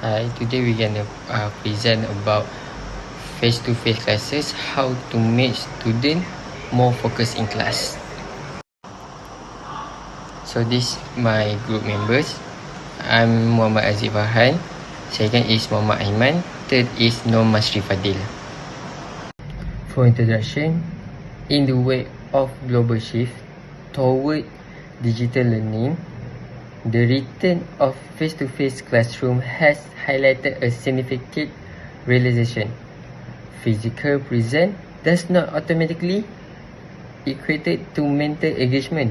Hi, today we're gonna present about face-to-face classes, how to make student more focused in class. So this my group members. I'm Muhammad Aziz Farhan. Second is Muhammad Aiman. Third is Nur Masri Fadil. For introduction, in the wake of global shift toward digital learning, the return of face-to-face classroom has highlighted a significant realization. Physical presence does not automatically equate to mental engagement.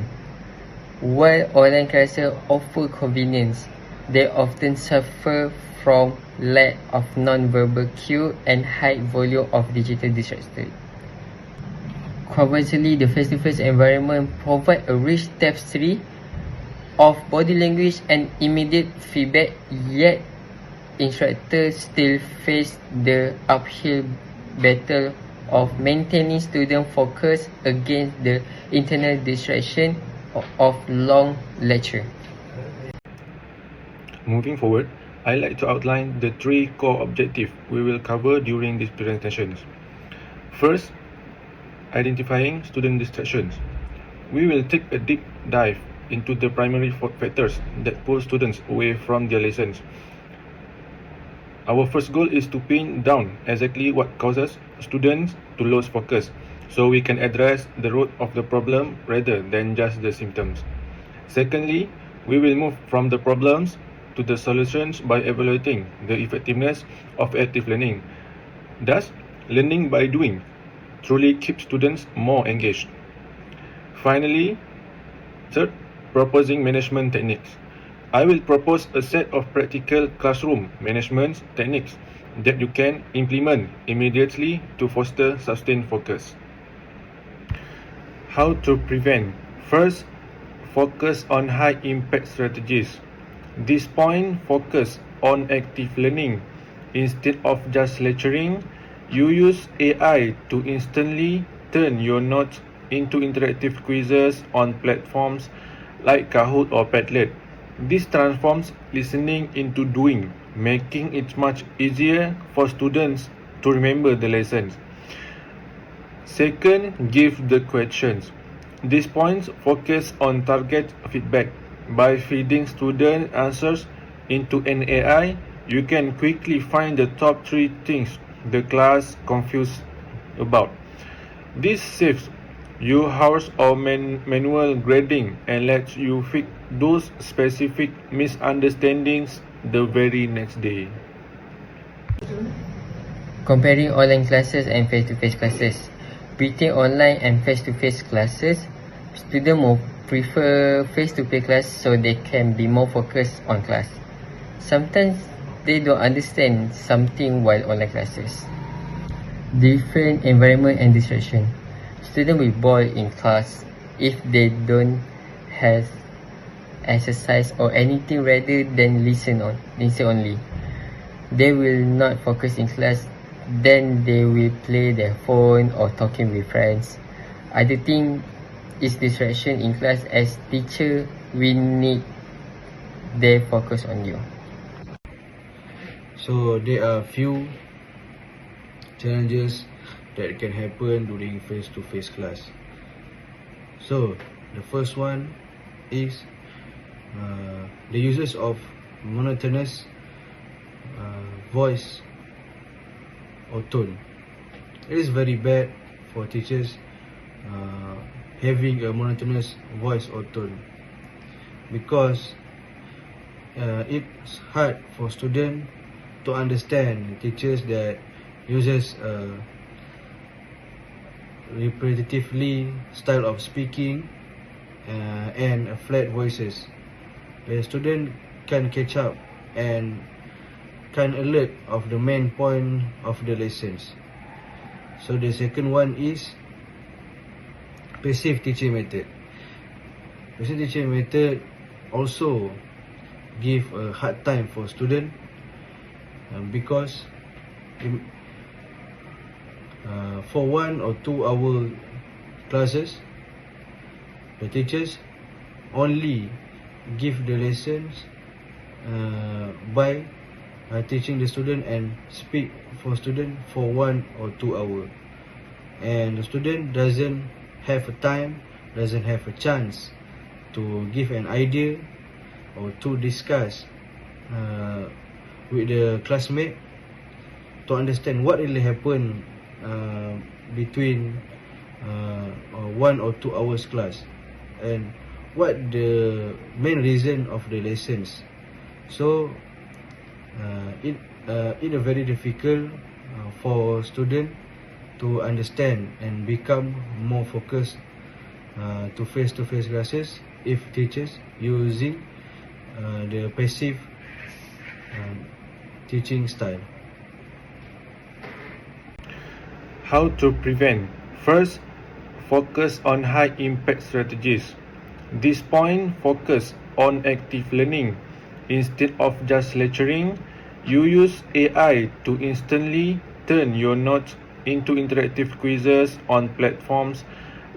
While online classes offer convenience, they often suffer from lack of non-verbal cue and high volume of digital distraction. Conversely, the face-to-face environment provides a rich tapestry of body language and immediate feedback, yet instructors still face the uphill battle of maintaining student focus against the internal distraction of long lecture. Moving forward, I'd like to outline the three core objectives we will cover during these presentations. First, identifying student distractions. We will take a deep dive into the primary factors that pull students away from their lessons. Our first goal is to pin down exactly what causes students to lose focus, so we can address the root of the problem rather than just the symptoms. Secondly, we will move from the problems to the solutions by evaluating the effectiveness of active learning. Thus, learning by doing truly keeps students more engaged. Finally, third, proposing management techniques. I will propose a set of practical classroom management techniques that you can implement immediately to foster sustained focus. How to prevent? First, focus on high-impact strategies. This point focus on active learning. Instead of just lecturing, you use AI to instantly turn your notes into interactive quizzes on platforms like Kahoot or Padlet. This transforms listening into doing, making it much easier for students to remember the lessons. Second, give the questions. These points focus on target feedback. By feeding student answers into an AI, you can quickly find the top 3 things the class confused about. This saves you hours of manual grading and lets you fix those specific misunderstandings the very next day. Comparing online classes and face-to-face classes. Between online and face-to-face classes, students more prefer face-to-face class so they can be more focused on class. Sometimes they don't understand something while online classes. Different environment and distraction. Students will bore in class if they don't have exercise or anything rather than listen only. They will not focus in class, then they will play their phone or talking with friends. Other thing is distraction in class. As teacher, we need their focus on you. So there are few challenges that can happen during face-to-face class. So the first one is the uses of monotonous voice or tone. It is very bad for teachers having a monotonous voice or tone, because it's hard for students to understand teachers that uses repetitively style of speaking and flat voices. The student can catch up and can alert of the main point of the lessons. So the second one is passive teaching method. Passive teaching method also give a hard time for student because for 1 or 2 hour classes, the teachers only give the lessons by teaching the student and speak for student for 1 or 2 hours, and the student doesn't have a time, doesn't have a chance to give an idea or to discuss with the classmate to understand what really happened between 1 or 2 hours class, and what the main reason of the lessons. So it a very difficult for student to understand and become more focused to face-to-face classes if teachers using the passive teaching style. How to prevent? First, focus on high impact strategies. This point focus on active learning. Instead of just lecturing, you use AI to instantly turn your notes into interactive quizzes on platforms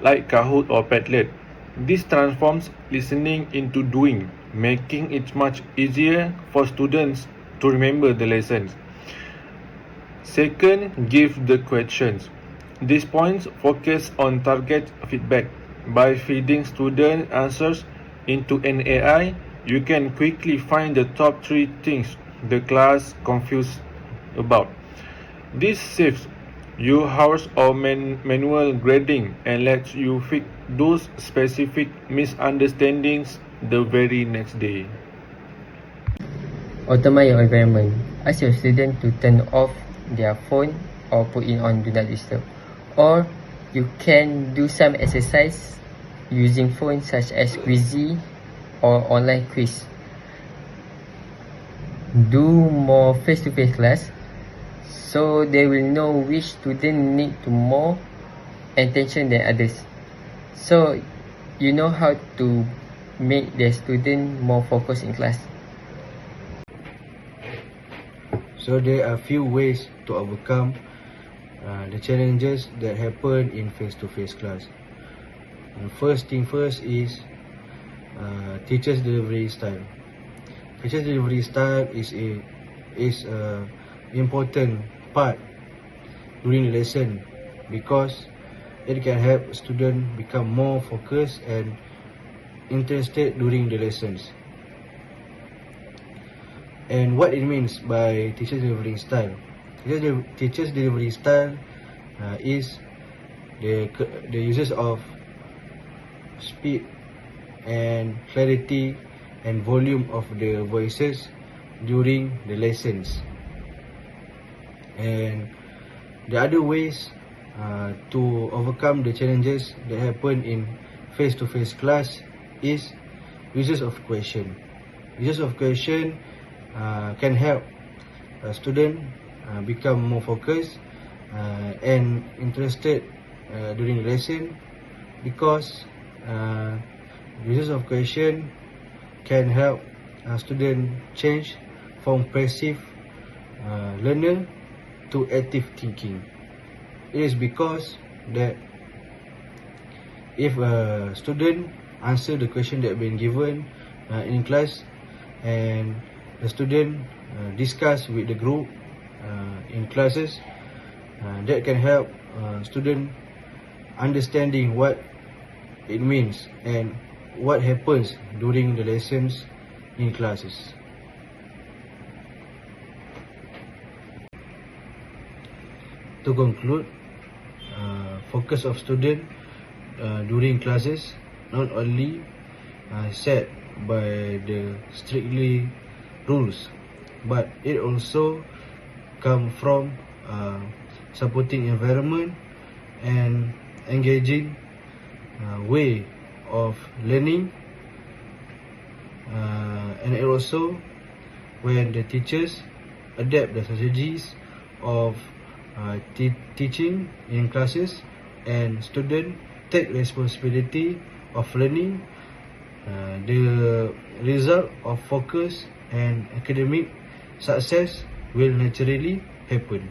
like Kahoot or Padlet. This transforms listening into doing, making it much easier for students to remember the lessons. Second, give the questions. These points focus on target feedback. By feeding student answers into an AI, you can quickly find the top 3 things the class confused about. This saves you hours of manual grading and lets you fix those specific misunderstandings the very next day. Automate your environment. Ask your student to turn off their phone or put it on do not disturb. Or you can do some exercise using phones such as Quizy or online quiz. Do more face-to-face class so they will know which student need to more attention than others. So you know how to make the student more focused in class. So there are few ways to overcome the challenges that happen in face-to-face class. And first thing first is teacher's delivery style. Teacher's delivery style is a important part during the lesson because it can help student become more focused and interested during the lessons. And what it means by teacher's delivery style? Teacher's delivery style is the uses of speed and clarity and volume of the voices during the lessons. And the other ways to overcome the challenges that happen in face-to-face class is uses of question. Uses of question can help a student become more focused and interested during the lesson because uses of question can help a student change from passive learner to active thinking. It is because that if a student answer the question that been given in class and the student discuss with the group in classes, that can help student understanding what it means and what happens during the lessons in classes. To conclude, focus of student during classes not only set by the strictly rules, but it also come from supporting environment and engaging way of learning, and it also when the teachers adapt the strategies of teaching in classes and student take responsibility of learning, the result of focus and academic success will naturally happen.